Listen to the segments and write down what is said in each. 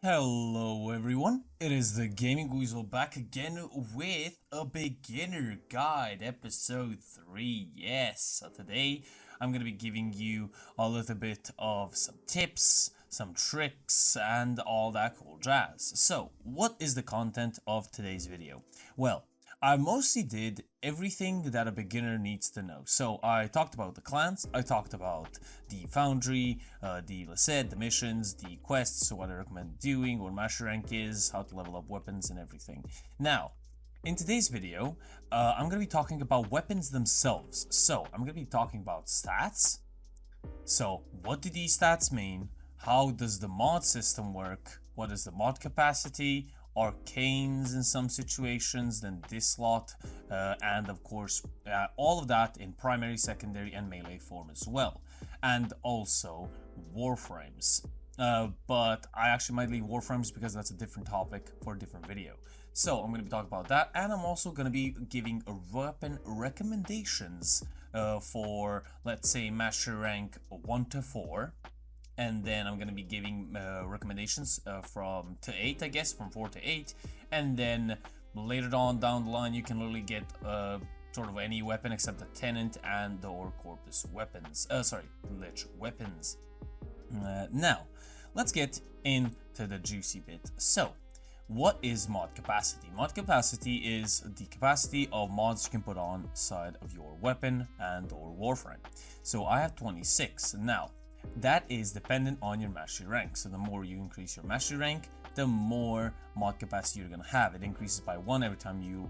Hello everyone, it is the Gaming Weasel back again with a beginner guide, episode 3. Yes, so today I'm going to be giving you a little bit of some tips, some tricks, and all that cool jazz. So, what is the content of today's video? Well, I mostly did everything that a beginner needs to know. So I talked about the clans, I talked about the foundry, the Lisette, the missions, the quests, what I recommend doing, what master rank is, how to level up weapons and everything. Now, in today's video, I'm going to be talking about weapons themselves. So I'm going to be talking about stats. So what do these stats mean? How does the mod system work? What is the mod capacity? Arcanes in some situations, then this lot, and of course all of that in primary, secondary, and melee form as well, and also warframes. But I actually might leave warframes because that's a different topic for a different video. So I'm going to be talking about that, and I'm also going to be giving weapon recommendations for, let's say, master rank 1 to 4. And then I'm going to be giving recommendations from to 8, I guess, from 4 to 8. And then later on down the line, you can literally get sort of any weapon except the Tenant and the or Corpus weapons. Lich weapons. Now, let's get into the juicy bit. So, what is mod capacity? Mod capacity is the capacity of mods you can put on side of your weapon and or warframe. So I have 26. Now, that is dependent on your mastery rank. So the more you increase your mastery rank, the more mod capacity you're going to have. It increases by 1 every time you,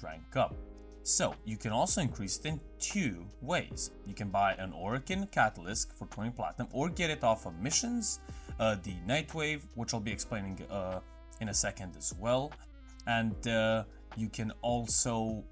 rank up. So you can also increase it in 2 ways. You can buy an Orokin Catalyst for 20 platinum, or get it off of missions, the Nightwave, which I'll be explaining in a second as well. And you can also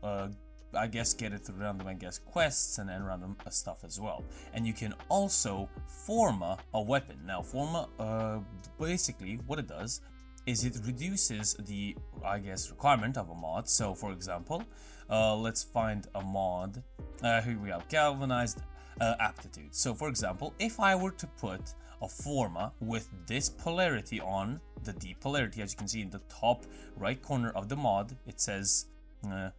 get it through random, quests and then random stuff as well. And you can also forma a weapon. Now, forma, basically what it does is it reduces the, requirement of a mod. So, for example, let's find a mod. Here we have galvanized aptitude. So, for example, if I were to put a forma with this polarity on, the D polarity, as you can see in the top right corner of the mod, it says,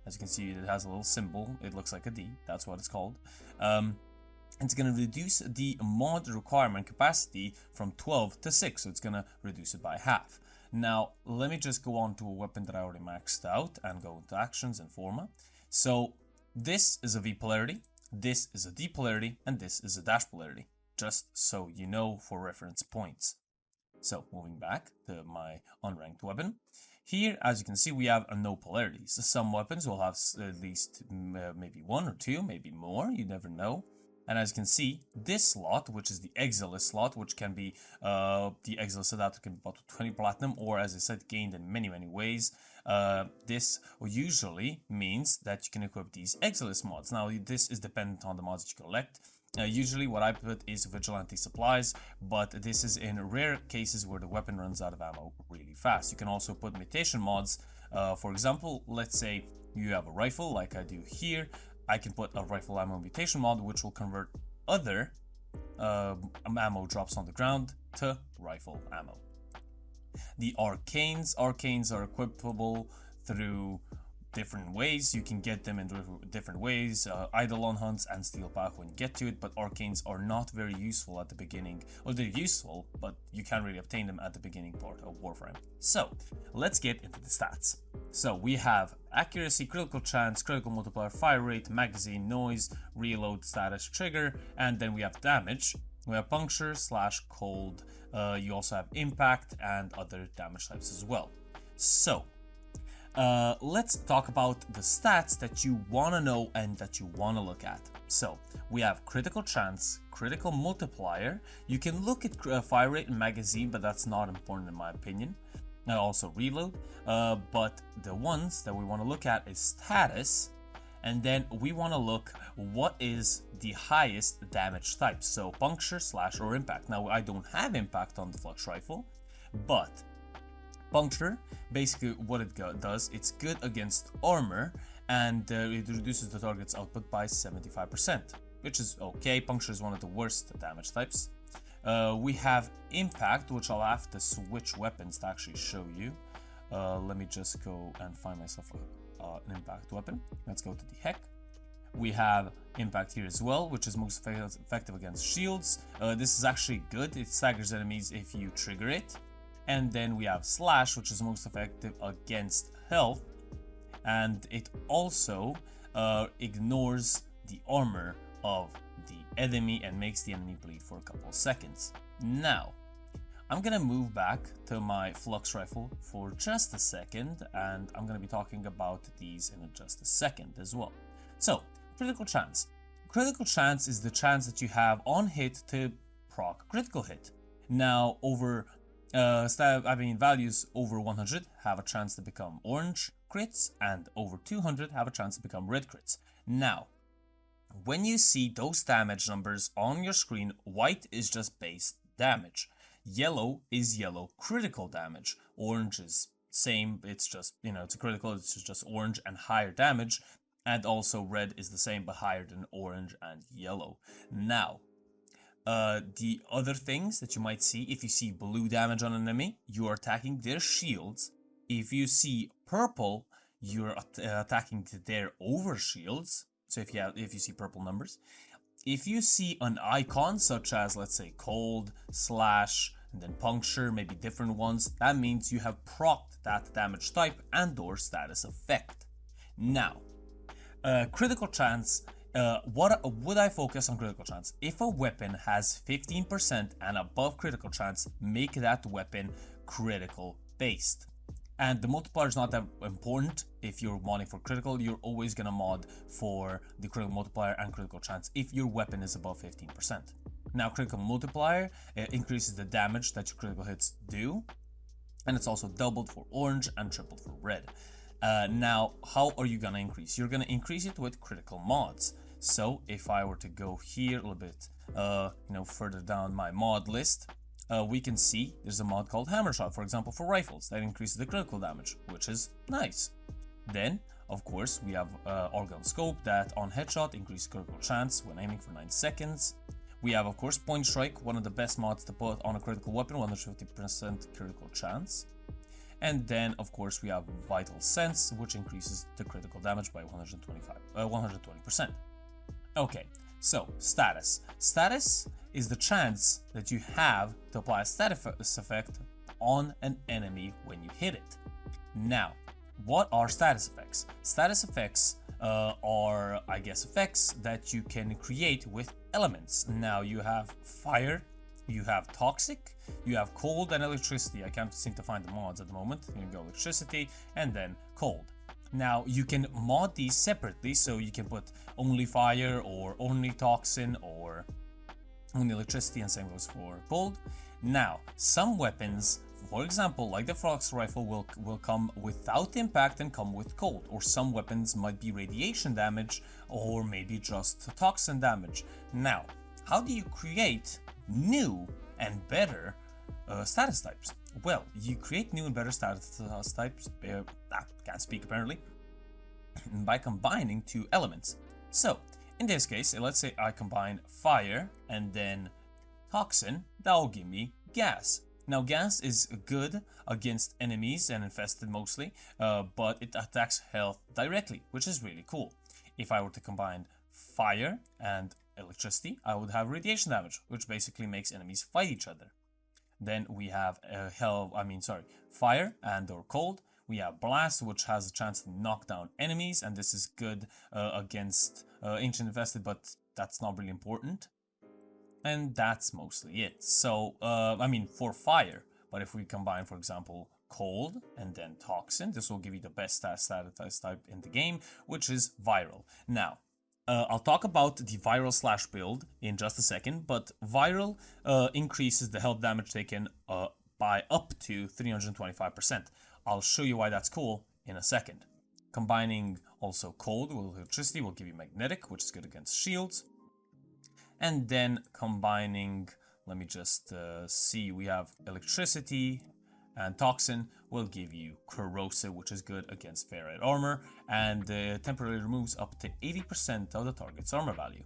as you can see, it has a little symbol. It looks like a D. That's what it's called. It's going to reduce the mod requirement capacity from 12 to 6. So it's going to reduce it by half. Now, let me just go on to a weapon that I already maxed out and go into actions and forma. So this is a V polarity, this is a D polarity, and this is a dash polarity. Just so you know for reference points. So moving back to my unranked weapon. Here, as you can see, we have no polarities. Some weapons will have at least maybe 1 or 2, maybe more, you never know. And as you can see, this slot, which is the Exilis slot, which can be, the Exilis adapter can be bought with 20 platinum, or as I said, gained in many, many ways. This usually means that you can equip these Exilis mods. Now, this is dependent on the mods that you collect. Usually what I put is vigilante supplies, but this is in rare cases where the weapon runs out of ammo really fast. You can also put mutation mods. For example, let's say you have a rifle like I do here. I can put a rifle ammo mutation mod, which will convert other ammo drops on the ground to rifle ammo. The arcanes are equipable through different ways. You can get them in different ways, Eidolon hunts and steel path when you get to it, but arcanes are not very useful at the beginning. Well, they're useful, but you can't really obtain them at the beginning part of Warframe. So, let's get into the stats. So, we have accuracy, critical chance, critical multiplier, fire rate, magazine, noise, reload, status, trigger, and then we have damage. We have puncture / cold. You also have impact and other damage types as well. So, let's talk about the stats that you want to know and that you want to look at. So we have critical chance, critical multiplier. You can look at fire rate and magazine, but that's not important in my opinion. Also reload, but the ones that we want to look at is status, and then we want to look what is the highest damage type. So puncture / or impact. Now I don't have impact on the flux rifle, but puncture, basically what it does, it's good against armor and it reduces the target's output by 75%, which is okay. Puncture is one of the worst damage types. We have impact, which I'll have to switch weapons to actually show you. Let me just go and find myself an impact weapon. Let's go to the heck. We have impact here as well, which is most effective against shields. This is actually good. It staggers enemies if you trigger it. And then we have slash, which is most effective against health. And it also ignores the armor of the enemy and makes the enemy bleed for a couple of seconds. Now, I'm gonna move back to my flux rifle for just a second, and I'm gonna be talking about these in just a second as well. So, critical chance. Critical chance is the chance that you have on hit to proc critical hit. Now, values over 100 have a chance to become orange crits, and over 200 have a chance to become red crits. Now, when you see those damage numbers on your screen, white is just base damage. Yellow is yellow critical damage. Orange is same, it's just, it's a critical, it's just orange and higher damage. And also red is the same but higher than orange and yellow. Now, the other things that you might see, if you see blue damage on an enemy, you are attacking their shields. If you see purple, you're attacking their over shields. So if you see purple numbers. If you see an icon such as, let's say, cold, slash, and then puncture, maybe different ones, that means you have procced that damage type and or status effect. Now, critical chance, what would I focus on critical chance? If a weapon has 15% and above critical chance, make that weapon critical based. And the multiplier is not that important. If you're modding for critical, you're always gonna mod for the critical multiplier and critical chance if your weapon is above 15%. Now, critical multiplier increases the damage that your critical hits do, and it's also doubled for orange and tripled for red. Now, how are you gonna increase? You're gonna increase it with critical mods. So if I were to go here a little bit, further down my mod list, we can see there's a mod called Hammer Shot, for example, for rifles that increases the critical damage, which is nice. Then, of course, we have Organ Scope that on headshot increases critical chance when aiming for 9 seconds. We have, of course, Point Strike, one of the best mods to put on a critical weapon, 150% critical chance. And then, of course, we have Vital Sense, which increases the critical damage by 120%. Okay, so status. Status is the chance that you have to apply a status effect on an enemy when you hit it. Now, what are status effects? Status effects are, I guess, effects that you can create with elements. Now, you have fire, you have toxic, you have cold and electricity. I can't seem to find the mods at the moment. You can go electricity and then cold. Now, you can mod these separately, so you can put only fire or only toxin or only electricity, and same goes for cold. Now, some weapons, for example, like the Flux Rifle, will come without impact and come with cold, or some weapons might be radiation damage or maybe just toxin damage. Now, how do you create new and better status types? Well, you create new and better status types, can't speak apparently, by combining two elements. So, in this case, let's say I combine fire and then toxin, that will give me gas. Now, gas is good against enemies and infested mostly, but it attacks health directly, which is really cool. If I were to combine fire and electricity, I would have radiation damage, which basically makes enemies fight each other. Then we have fire and or cold. We have blast, which has a chance to knock down enemies, and this is good against ancient infested, but that's not really important. And that's mostly it. So, for fire, but if we combine, for example, cold and then toxin, this will give you the best status type in the game, which is viral. Now, I'll talk about the viral slash build in just a second, but viral increases the health damage taken by up to 325%. I'll show you why that's cool in a second. Combining also cold with electricity will give you magnetic, which is good against shields. And then combining, let me just see, we have electricity And Toxin will give you Corrosive, which is good against ferrite armor, and temporarily removes up to 80% of the target's armor value.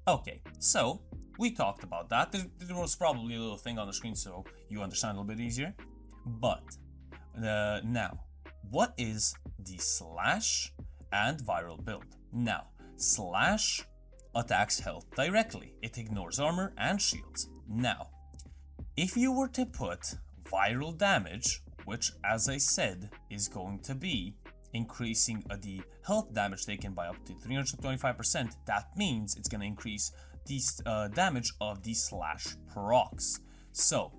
Okay, so we talked about that. There was probably a little thing on the screen so you understand a little bit easier. But now, what is the slash and viral build? Now, slash attacks health directly. It ignores armor and shields. Now, if you were to put viral damage, which as I said is going to be increasing the health damage taken by up to 325%, that means it's going to increase the damage of the slash procs. So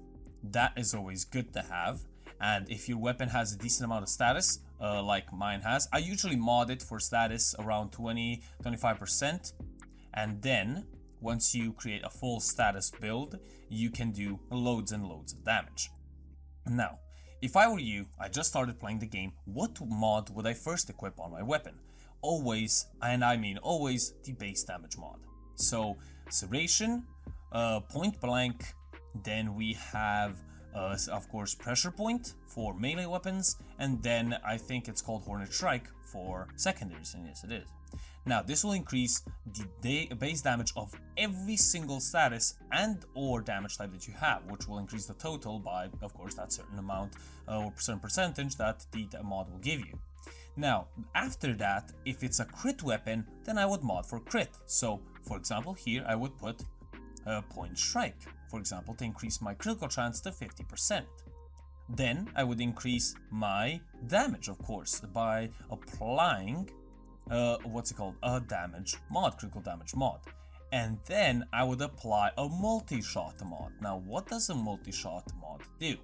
that is always good to have. And if your weapon has a decent amount of status, like mine has, I usually mod it for status around 20-25%. And then once you create a full status build, you can do loads and loads of damage. Now, if I were you, I just started playing the game, what mod would I first equip on my weapon? Always, and I mean always, the base damage mod. So, Serration, Point Blank, then we have, of course, Pressure Point for melee weapons, and then I think it's called Hornet Strike for secondaries, and yes it is. Now, this will increase the base damage of every single status and or damage type that you have, which will increase the total by, of course, that certain amount or certain percentage that the mod will give you. Now, after that, if it's a crit weapon, then I would mod for crit. So, for example, here I would put Point Strike, for example, to increase my critical chance to 50%. Then I would increase my damage, of course, by applying a damage mod, critical damage mod. And then I would apply a multi-shot mod. Now, what does a multi-shot mod do?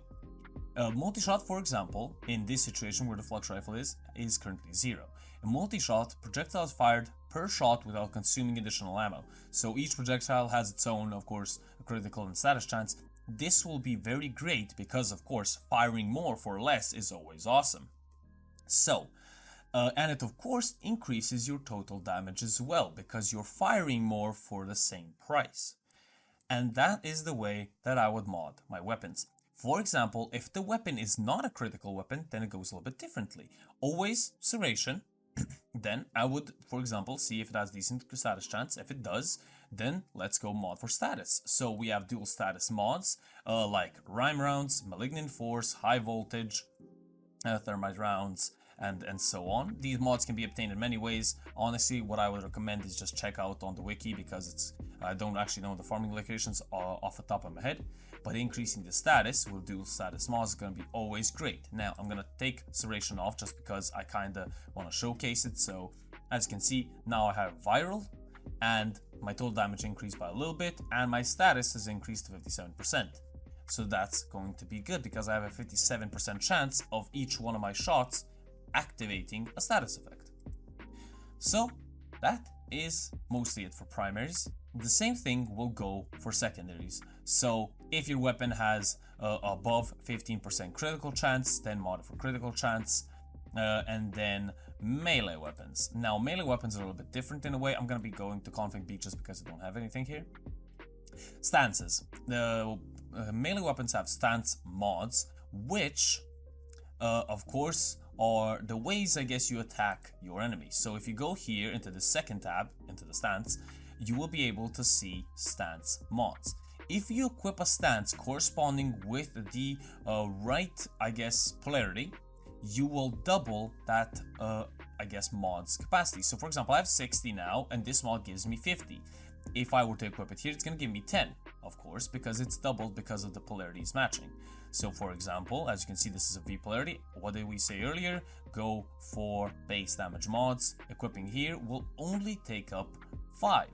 Multi-shot, for example, in this situation where the flux rifle is currently 0. A multi-shot, projectiles fired per shot without consuming additional ammo. So each projectile has its own, of course, critical and status chance. This will be very great because, of course, firing more for less is always awesome. So, and it of course increases your total damage as well because you're firing more for the same price. And that is the way that I would mod my weapons. For example, if the weapon is not a critical weapon, then it goes a little bit differently. Always Serration. Then I would, for example, see if it has decent status chance. If it does, then let's go mod for status. So we have dual status mods like Rhyme Rounds, Malignant Force, High Voltage, Thermite Rounds, and so on. These mods can be obtained in many ways. Honestly, what I would recommend is just check out on the wiki because I don't actually know the farming locations off the top of my head. But increasing the status with dual status mods is going to be always great. Now, I'm going to take Serration off just because I kind of want to showcase it. So, as you can see, now I have Viral and my total damage increased by a little bit and my status has increased to 57%. So that's going to be good because I have a 57% chance of each one of my shots activating a status effect. So that is mostly it for primaries. The same thing will go for secondaries. So if your weapon has above 15% critical chance, then mod it for critical chance. And then melee weapons. Now melee weapons are a little bit different in a way. I'm going to be going to config B just because I don't have anything here. Stances. The melee weapons have stance mods, which of course are the ways, I guess, you attack your enemy. So if you go here into the second tab, into the stance, you will be able to see stance mods. If you equip a stance corresponding with the right, I guess, polarity, you will double that, I guess, mod's capacity. So for example, I have 60 now, and this mod gives me 50. If I were to equip it here, it's going to give me 10, of course, because it's doubled because of the polarities matching. So for example, as you can see, this is a V polarity. What did we say earlier? Go for base damage mods. Equipping here will only take up 5.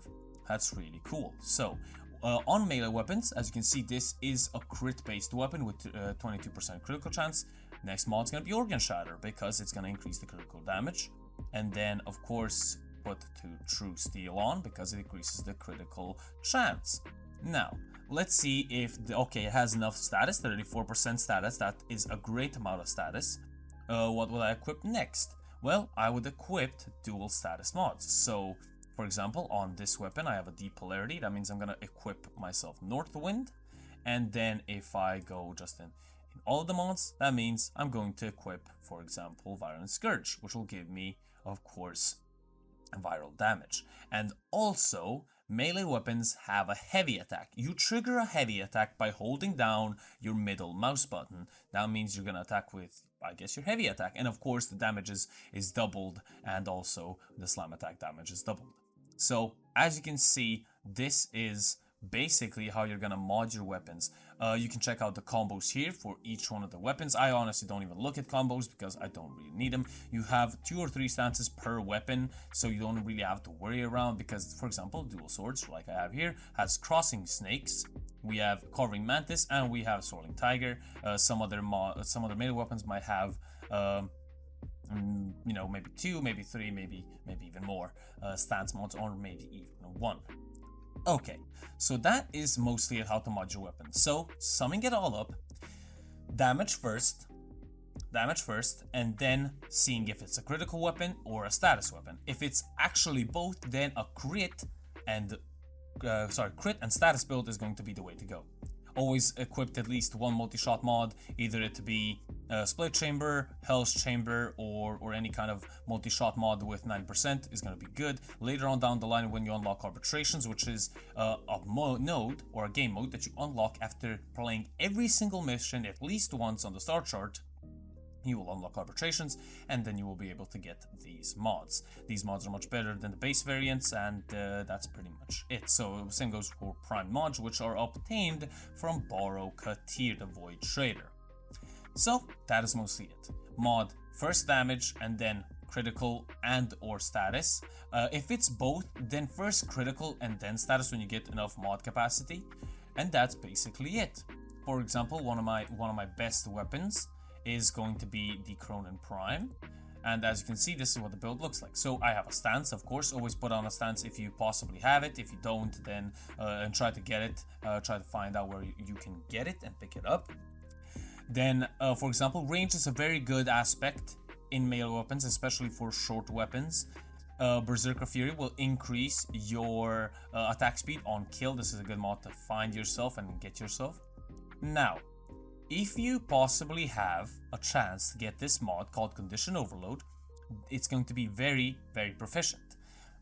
That's really cool. So on melee weapons, as you can see, this is a crit based weapon with 22% critical chance. Next mod is going to be Organ Shatter because it's going to increase the critical damage. And then of course put to True Steel on because it increases the critical chance. Now let's see if okay, it has enough status, 34% status. That is a great amount of status. What will I equip next? Well, I would equip dual status mods. So for example, on this weapon I have a D polarity. That means I'm gonna equip myself North Wind. And then if I go just in all of the mods, that means I'm going to equip, for example, Violent Scourge, which will give me, of course, viral damage. And also, melee weapons have a heavy attack. You trigger a heavy attack by holding down your middle mouse button. That means you're gonna attack with, I guess, your heavy attack. And of course, the damage is doubled, and also the slam attack damage is doubled. So, as you can see, this is basically how you're gonna mod your weapons. You can check out the combos here for each one of the weapons. I honestly don't even look at combos because I don't really need them. You have 2 or 3 stances per weapon, so you don't really have to worry around, because, for example, dual swords, like I have here, has crossing snakes. We have carving mantis, and we have soaring tiger. Some other melee weapons might have you know, maybe 2, maybe 3, maybe even more stance mods, or maybe even 1. Okay, so that is mostly how to mod your weapon. So, summing it all up, damage first, and then seeing if it's a critical weapon or a status weapon. If it's actually both, then a crit and status build is going to be the way to go. Always equipped at least one multi-shot mod, either it be split chamber, hell's chamber, or any kind of multi-shot mod with 9% is going to be good. Later on down the line, when you unlock arbitrations, which is a node or a game mode that you unlock after playing every single mission at least once on the star chart, you will unlock arbitrations, and then you will be able to get these mods. These mods are much better than the base variants, and that's pretty much it. So same goes for prime mods, which are obtained from Borrow Katir, the Void Trader. So that is mostly it. Mod first damage, and then critical and or status. If it's both, then first critical and then status when you get enough mod capacity, and that's basically it. For example, one of my best weapons is going to be the Cronin Prime, and as you can see, this is what the build looks like. So I have a stance, of course. Always put on a stance if you possibly have it. If you don't, then and try to get it, try to find out where you can get it and pick it up. Then for example, range is a very good aspect in melee weapons, especially for short weapons. Berserker Fury will increase your attack speed on kill. This is a good mod to find yourself and get yourself. Now, if you possibly have a chance to get this mod called Condition Overload, it's going to be very, very proficient.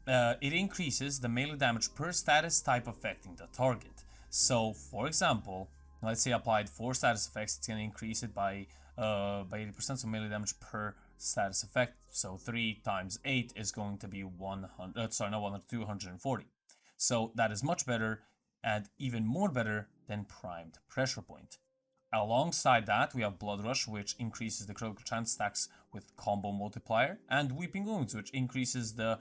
It increases the melee damage per status type affecting the target. So, for example, let's say I applied 4 status effects, it's going to increase it by 80%, so melee damage per status effect. So 3 times 8 is going to be 240. So that is much better, and even more better than Primed Pressure Point. Alongside that, we have Blood Rush, which increases the critical chance stacks with combo multiplier, and Weeping Wounds, which increases the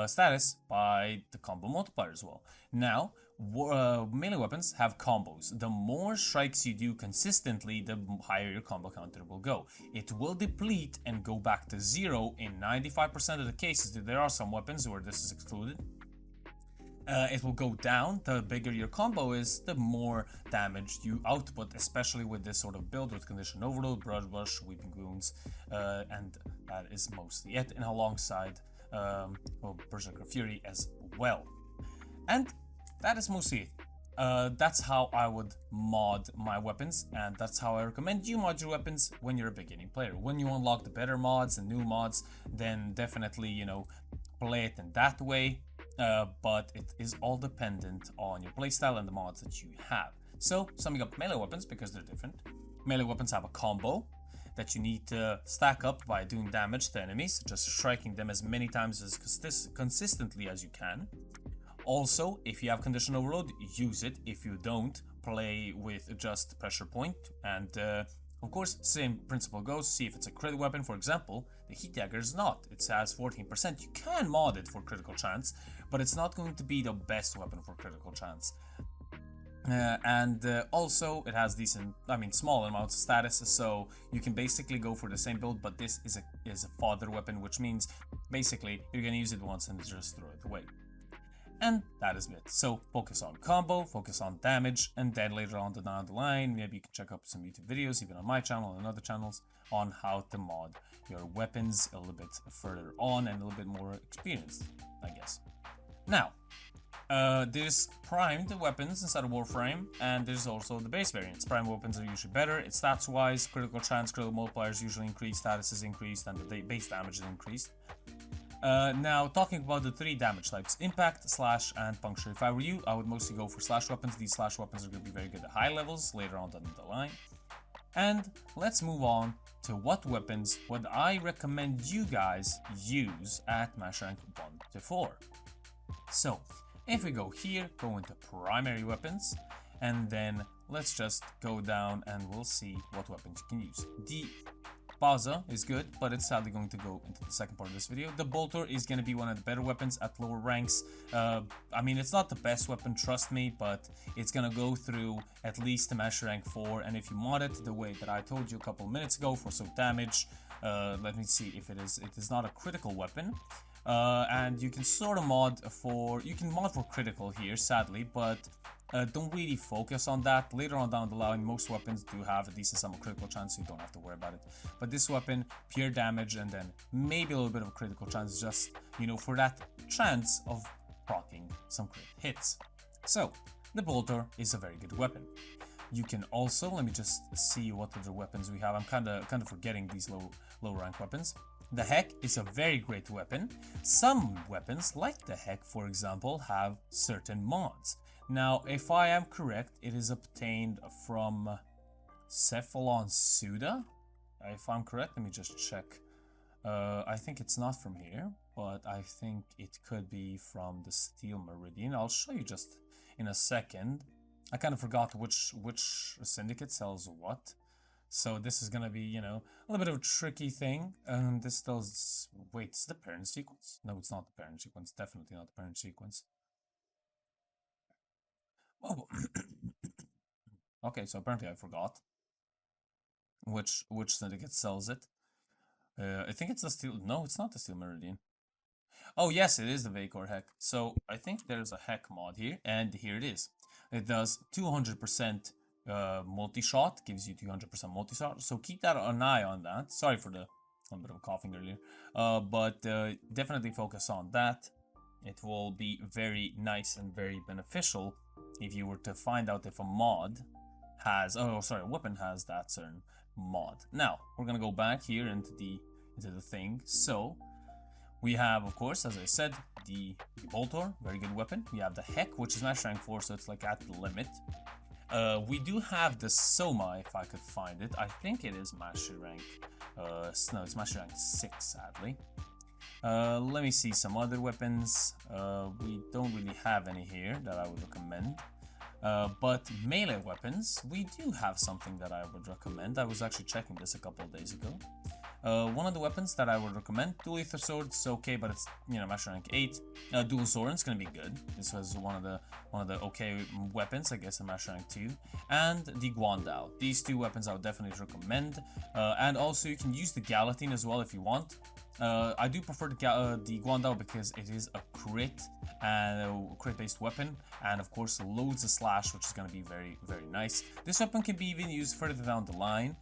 status by the combo multiplier as well. Now, melee weapons have combos. The more strikes you do consistently, the higher your combo counter will go. It will deplete and go back to 0 in 95% of the cases. There are some weapons where this is excluded. It will go down. The bigger your combo is, the more damage you output, especially with this sort of build with Condition Overload, Blood Rush, Weeping Wounds, and that is mostly it, and alongside Berserker Fury as well. And that is mostly it. That's how I would mod my weapons, and that's how I recommend you mod your weapons when you're a beginning player. When you unlock the better mods and new mods, then definitely, you know, play it in that way. But it is all dependent on your playstyle and the mods that you have. So, summing up melee weapons, because they're different. Melee weapons have a combo that you need to stack up by doing damage to enemies, just striking them as many times as consistently as you can. Also, if you have Condition Overload, use it. If you don't, play with just Pressure Point, and of course, same principle goes. See if it's a crit weapon. For example, the Heat Dagger is not. It has 14%. You can mod it for critical chance, but it's not going to be the best weapon for critical chance. Also, it has decent, small amounts of status, so you can basically go for the same build, but this is a fodder weapon, which means basically you're gonna use it once and just throw it away. And that is it. So focus on combo, focus on damage, and then later on down the line, maybe you can check out some YouTube videos, even on my channel and other channels, on how to mod your weapons a little bit further on and a little bit more experienced, I guess. Now, There's primed weapons inside of Warframe, and there's also the base variants. Primed weapons are usually better. It's stats wise, critical chance, critical multipliers usually increase, status is increased, and the base damage is increased. Now, talking about the 3 damage types, impact, slash, and puncture. If I were you, I would mostly go for slash weapons. These slash weapons are going to be very good at high levels later on down the line. And let's move on to what weapons would I recommend you guys use at match rank 1 to 4. So, if we go here, go into primary weapons, and then let's just go down and we'll see what weapons you can use. The Baza is good, but it's sadly going to go into the second part of this video. The Bolter is going to be one of the better weapons at lower ranks. I mean, it's not the best weapon, trust me, but it's going to go through at least the match rank 4, and if you mod it the way that I told you a couple of minutes ago for some damage, let me see if it is not a critical weapon. And you can sort of mod for critical here, sadly, but don't really focus on that. Later on down the line, most weapons do have a decent sum of critical chance, so you don't have to worry about it. But this weapon, pure damage, and then maybe a little bit of critical chance, just, you know, for that chance of proccing some crit hits. So, the Bolter is a very good weapon. You can also, let me just see what other weapons we have. I'm kind of forgetting these low rank weapons. The Heck is a very great weapon. Some weapons, like the Heck for example, have certain mods. Now, if I am correct, it is obtained from Cephalon Suda. If I'm correct, let me just check. I think it's not from here, but I think it could be from the Steel Meridian. I'll show you just in a second. I kind of forgot which syndicate sells what. So this is gonna be, you know, a little bit of a tricky thing. This does... Wait, it's the parent sequence? No, it's not the parent sequence. Definitely not the parent sequence. Oh. Okay, so apparently I forgot which syndicate sells it. I think it's the Steel... No, it's not the Steel Meridian. Oh, yes, it is the Vacor Heck. So I think there's a Heck mod here, and here it is. It does 200% multi-shot, gives you 200% multi-shot, so keep that an eye on that. Sorry for the a bit of coughing earlier, but definitely focus on that. It will be very nice and very beneficial if you were to find out if a mod has, a weapon has that certain mod. Now we're gonna go back here into the thing. So we have, of course, as I said, the Bolter, very good weapon. We have the Heck, which is match rank 4, so it's like at the limit. We do have the Soma, if I could find it. I think it is master rank. No, it's master rank 6, sadly. Let me see some other weapons. We don't really have any here that I would recommend. But melee weapons, we do have something that I would recommend. I was actually checking this a couple of days ago. One of the weapons that I would recommend, Dual Ether Sword, it's okay, but it's, you know, master rank 8. Dual Zoran's gonna be good. This was one of the okay weapons, I guess, in master rank 2. And the Guandao. These two weapons I would definitely recommend. And also you can use the Galatine as well if you want. I do prefer the Guandao because it is a crit and a crit-based weapon, and of course loads of slash, which is going to be very, very nice. This weapon can be even used further down the line,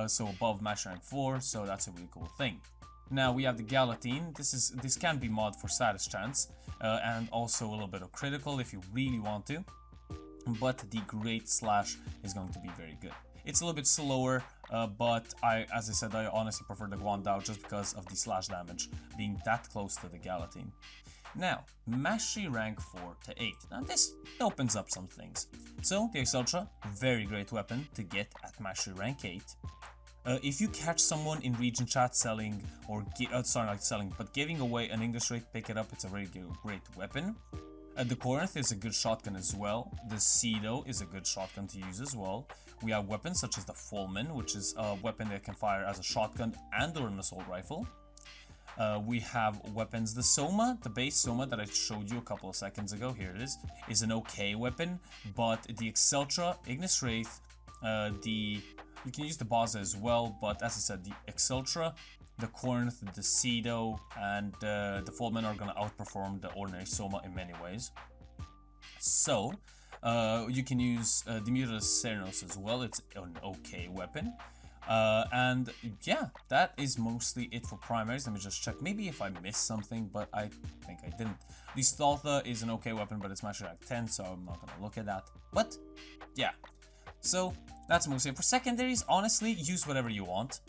so above match rank 4, so that's a really cool thing. Now we have the Galatine. This can be mod for status chance, and also a little bit of critical if you really want to, but the great slash is going to be very good. It's a little bit slower, but as I said, I honestly prefer the Guandao just because of the slash damage being that close to the Galatine. Now, Mastery rank 4 to 8. Now this opens up some things. So, the Exultra, very great weapon to get at Mastery rank 8. If you catch someone in region chat selling, or not selling, but giving away an English rate, pick it up, it's a very great weapon. The Corinth is a good shotgun as well. The Cedo is a good shotgun to use as well. We have weapons such as the Fulman, which is a weapon that can fire as a shotgun and or an assault rifle. We have weapons. The Soma, the base Soma that I showed you a couple of seconds ago, here it is an okay weapon. But the Exultra, Ignis Wraith, you can use the Baza as well, but as I said, the Exultra, the Corinth, the Cedo, and the Fulman are going to outperform the ordinary Soma in many ways. So, you can use the Mutus Cernos as well. It's an okay weapon. And yeah, that is mostly it for primaries. Let me just check. Maybe if I missed something, but I think I didn't. The Staltha is an okay weapon, but it's mastery rank 10, so I'm not gonna look at that. But yeah, so that's mostly it. For secondaries, honestly, use whatever you want.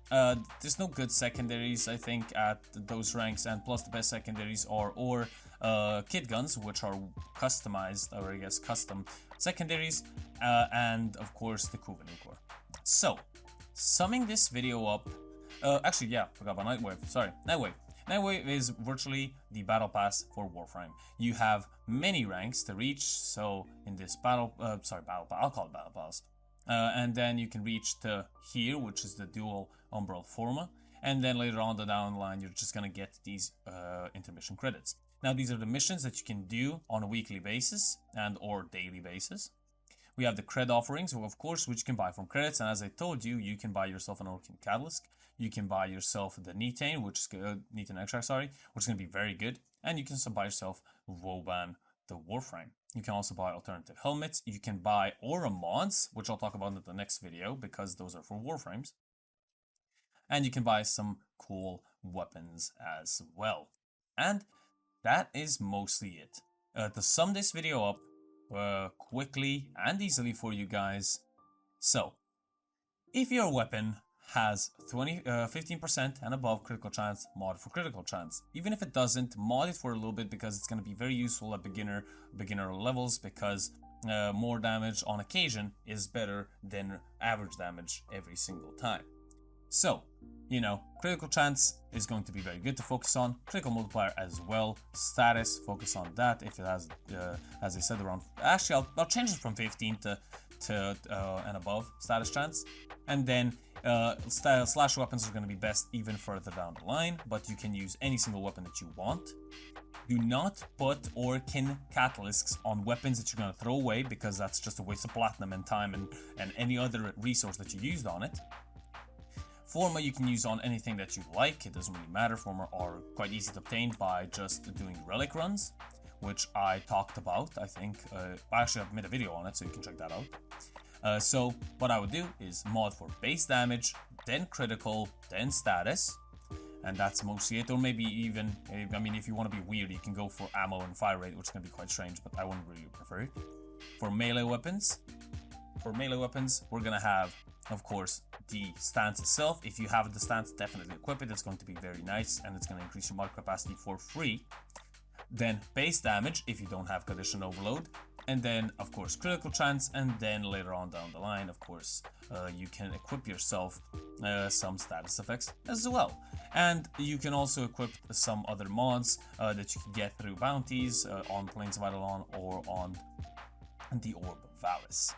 There's no good secondaries, I think, at those ranks, and plus the best secondaries are kit guns, which are customized, or I guess custom secondaries, and of course the Kuvenukor. So, summing this video up, actually, yeah, forgot about Nightwave. Sorry, Nightwave. Nightwave is virtually the battle pass for Warframe. You have many ranks to reach, so in this battle pass, I'll call it battle pass. And then you can reach to here, which is the dual umbral forma, and then later on down the line, you're just gonna get these intermission credits. Now, these are the missions that you can do on a weekly basis and or daily basis. We have the cred offerings, of course, which you can buy from credits, and as I told you, you can buy yourself an Orkin Catalyst, you can buy yourself the Nethane, which is good, Nethane Extract, sorry, which is going to be very good, and you can also buy yourself Woban, the Warframe. You can also buy alternative helmets, you can buy aura mods, which I'll talk about in the next video, because those are for Warframes, and you can buy some cool weapons as well. And that is mostly it. To sum this video up, quickly and easily for you guys. So, if your weapon has 15% and above critical chance, mod for critical chance. Even if it doesn't, mod it for a little bit, because it's going to be very useful at beginner levels, because more damage on occasion is better than average damage every single time. So, you know, critical chance is going to be very good to focus on. Critical multiplier as well. Status, focus on that if it has, as I said, around... Actually, I'll change it from 15 to and above status chance. And then slash weapons are going to be best even further down the line, but you can use any single weapon that you want. Do not put Orkin Catalysts on weapons that you're going to throw away, because that's just a waste of platinum and time and any other resource that you used on it. Forma you can use on anything that you like, it doesn't really matter. Forma are quite easy to obtain by just doing relic runs, which I talked about, I think. Actually, I've made a video on it, so you can check that out. So what I would do is mod for base damage, then critical, then status, and that's mostly it. Or maybe even, I mean, if you want to be weird, you can go for ammo and fire rate, which is going to be quite strange, but I wouldn't really prefer it. For melee weapons, we're going to have, of course, the stance itself. If you have the stance, definitely equip it. It's going to be very nice, and it's going to increase your mod capacity for free. Then base damage if you don't have condition overload, and then of course critical chance, and then later on down the line, of course, you can equip yourself some status effects as well. And you can also equip some other mods that you can get through bounties on Plains of Eidolon or on the Orb of Valis.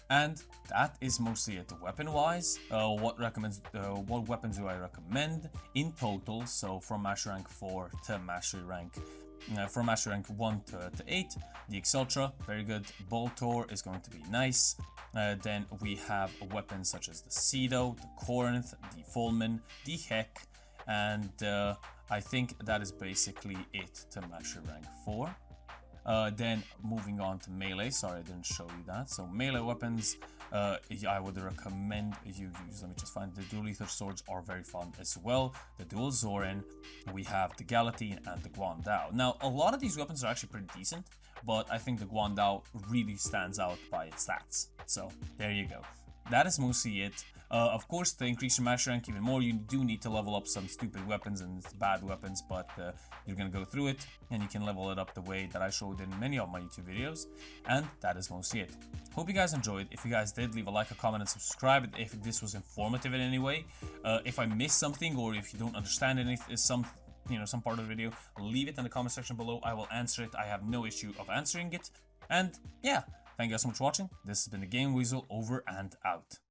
And that is mostly it weapon wise. What weapons do I recommend in total? So from mastery rank 4 to mastery rank from mastery rank 1 to 8, the Exultra, very good. Boltor is going to be nice. Then we have weapons such as the Cedo, the Corinth, the Fulman, the Heck, and I think that is basically it to mastery rank 4. Then moving on to melee, sorry I didn't show you that. So melee weapons, I would recommend you use, let me just find, the dual ether swords are very fun as well. The dual Zorin, we have the Galatine and the Guandao. Now a lot of these weapons are actually pretty decent, but I think the Guandao really stands out by its stats. So there you go. That is mostly it. Of course, to increase your mastery rank even more, you do need to level up some stupid weapons and bad weapons, but you're gonna go through it, and you can level it up the way that I showed in many of my YouTube videos, and that is mostly it. Hope you guys enjoyed. If you guys did, leave a like, a comment, and subscribe if this was informative in any way. If I missed something, or if you don't understand some part of the video, leave it in the comment section below. I will answer it. I have no issue of answering it. And yeah, thank you guys so much for watching. This has been the Game Weasel, over and out.